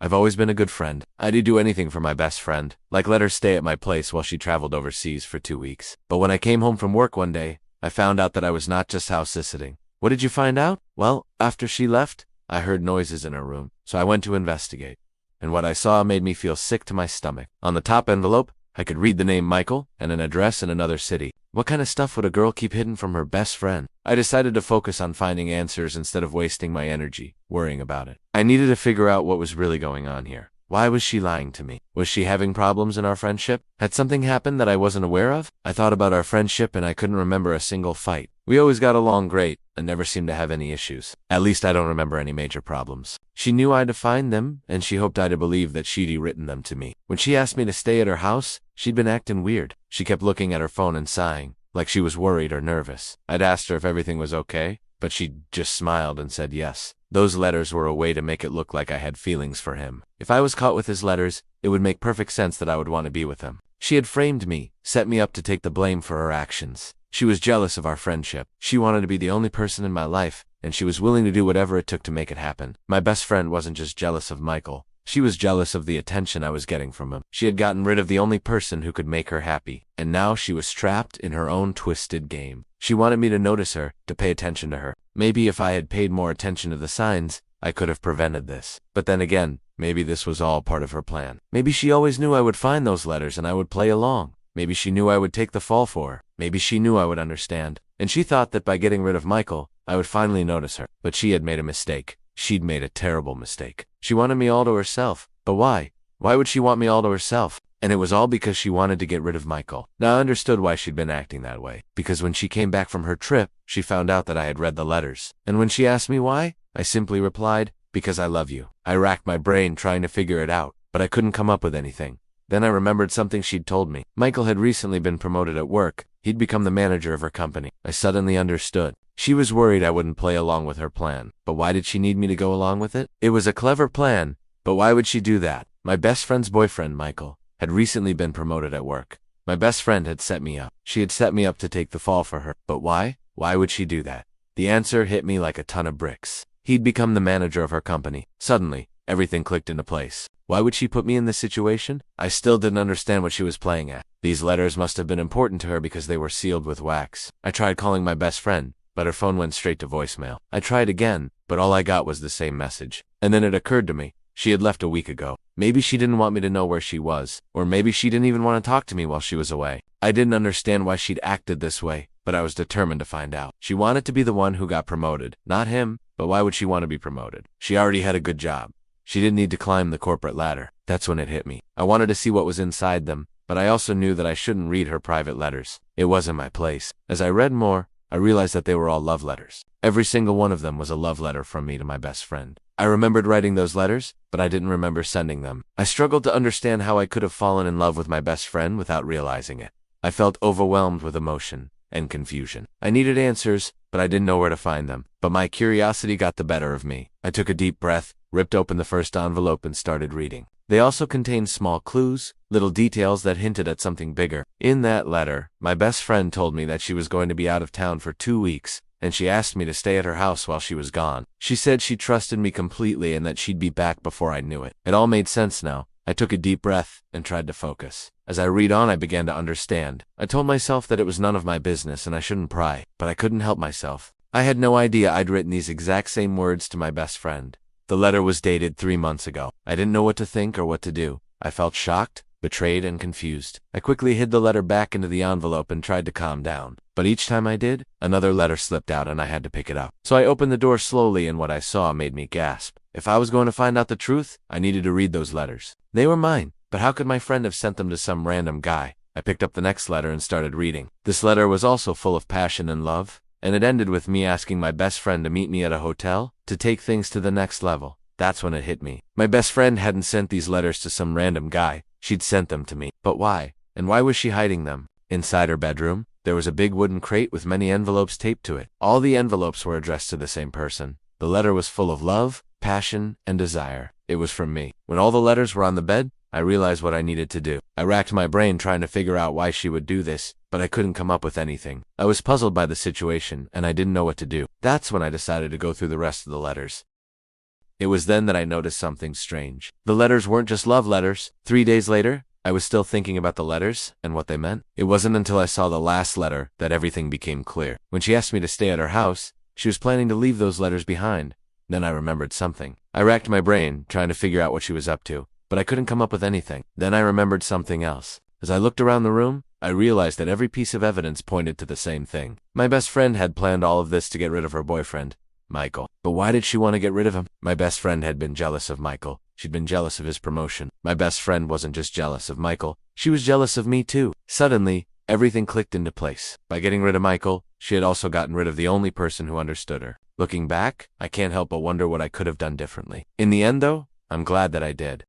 I've always been a good friend. I'd do anything for my best friend, like let her stay at my place while she traveled overseas for 2 weeks. But when I came home from work one day, I found out that I was not just house-sitting. What did you find out? Well, after she left, I heard noises in her room, so I went to investigate. And what I saw made me feel sick to my stomach. On the top envelope, I could read the name Michael and an address in another city. What kind of stuff would a girl keep hidden from her best friend? I decided to focus on finding answers instead of wasting my energy worrying about it. I needed to figure out what was really going on here. Why was she lying to me? Was she having problems in our friendship? Had something happened that I wasn't aware of? I thought about our friendship and I couldn't remember a single fight. We always got along great and never seemed to have any issues. At least I don't remember any major problems. She knew I'd find them, and she hoped I'd believe that she'd written them to me. When she asked me to stay at her house, she'd been acting weird. She kept looking at her phone and sighing, like she was worried or nervous. I'd asked her if everything was okay, but she just smiled and said yes. Those letters were a way to make it look like I had feelings for him. If I was caught with his letters, it would make perfect sense that I would want to be with him. She had framed me, set me up to take the blame for her actions. She was jealous of our friendship. She wanted to be the only person in my life, and she was willing to do whatever it took to make it happen. My best friend wasn't just jealous of Michael. She was jealous of the attention I was getting from him. She had gotten rid of the only person who could make her happy, and now she was trapped in her own twisted game. She wanted me to notice her, to pay attention to her. Maybe if I had paid more attention to the signs, I could have prevented this. But then again, maybe this was all part of her plan. Maybe she always knew I would find those letters and I would play along. Maybe she knew I would take the fall for her. Maybe she knew I would understand. And she thought that by getting rid of Michael, I would finally notice her. But she had made a mistake. She'd made a terrible mistake. She wanted me all to herself. But why? Why would she want me all to herself? And it was all because she wanted to get rid of Michael. Now I understood why she'd been acting that way. Because when she came back from her trip, she found out that I had read the letters. And when she asked me why, I simply replied, because I love you. I racked my brain trying to figure it out, but I couldn't come up with anything. Then I remembered something she'd told me. Michael had recently been promoted at work. He'd become the manager of her company. I suddenly understood. She was worried I wouldn't play along with her plan. But why did she need me to go along with it? It was a clever plan, but why would she do that? My best friend's boyfriend, Michael, had recently been promoted at work. My best friend had set me up. She had set me up to take the fall for her. But why? Why would she do that? The answer hit me like a ton of bricks. He'd become the manager of her company. Suddenly, everything clicked into place. Why would she put me in this situation? I still didn't understand what she was playing at. These letters must have been important to her because they were sealed with wax. I tried calling my best friend, but her phone went straight to voicemail. I tried again, but all I got was the same message. And then it occurred to me. She had left a week ago. Maybe she didn't want me to know where she was, or maybe she didn't even want to talk to me while she was away. I didn't understand why she'd acted this way, but I was determined to find out. She wanted to be the one who got promoted, not him, but why would she want to be promoted? She already had a good job. She didn't need to climb the corporate ladder. That's when it hit me. I wanted to see what was inside them, but I also knew that I shouldn't read her private letters. It wasn't my place. As I read more, I realized that they were all love letters. Every single one of them was a love letter from me to my best friend. I remembered writing those letters, but I didn't remember sending them. I struggled to understand how I could have fallen in love with my best friend without realizing it. I felt overwhelmed with emotion and confusion. I needed answers, but I didn't know where to find them. But my curiosity got the better of me. I took a deep breath, ripped open the first envelope, and started reading. They also contained small clues, little details that hinted at something bigger. In that letter, my best friend told me that she was going to be out of town for 2 weeks, and she asked me to stay at her house while she was gone. She said she trusted me completely and that she'd be back before I knew it. It all made sense now. I took a deep breath and tried to focus. As I read on, I began to understand. I told myself that it was none of my business and I shouldn't pry, but I couldn't help myself. I had no idea I'd written these exact same words to my best friend. The letter was dated 3 months ago. I didn't know what to think or what to do. I felt shocked, betrayed, and confused. I quickly hid the letter back into the envelope and tried to calm down. But each time I did, another letter slipped out and I had to pick it up. So I opened the door slowly and what I saw made me gasp. If I was going to find out the truth, I needed to read those letters. They were mine, but how could my friend have sent them to some random guy? I picked up the next letter and started reading. This letter was also full of passion and love, and it ended with me asking my best friend to meet me at a hotel to take things to the next level. That's when it hit me. My best friend hadn't sent these letters to some random guy. She'd sent them to me. But why? And why was she hiding them? Inside her bedroom, there was a big wooden crate with many envelopes taped to it. All the envelopes were addressed to the same person. The letter was full of love, passion, and desire. It was from me. When all the letters were on the bed, I realized what I needed to do. I racked my brain trying to figure out why she would do this, but I couldn't come up with anything. I was puzzled by the situation, and I didn't know what to do. That's when I decided to go through the rest of the letters. It was then that I noticed something strange. The letters weren't just love letters. 3 days later, I was still thinking about the letters and what they meant. It wasn't until I saw the last letter that everything became clear. When she asked me to stay at her house, she was planning to leave those letters behind. Then I remembered something. I racked my brain, trying to figure out what she was up to, but I couldn't come up with anything. Then I remembered something else. As I looked around the room, I realized that every piece of evidence pointed to the same thing. My best friend had planned all of this to get rid of her boyfriend, Michael. But why did she want to get rid of him? My best friend had been jealous of Michael. She'd been jealous of his promotion. My best friend wasn't just jealous of Michael. She was jealous of me too. Suddenly, everything clicked into place. By getting rid of Michael, she had also gotten rid of the only person who understood her. Looking back, I can't help but wonder what I could have done differently. In the end though, I'm glad that I did.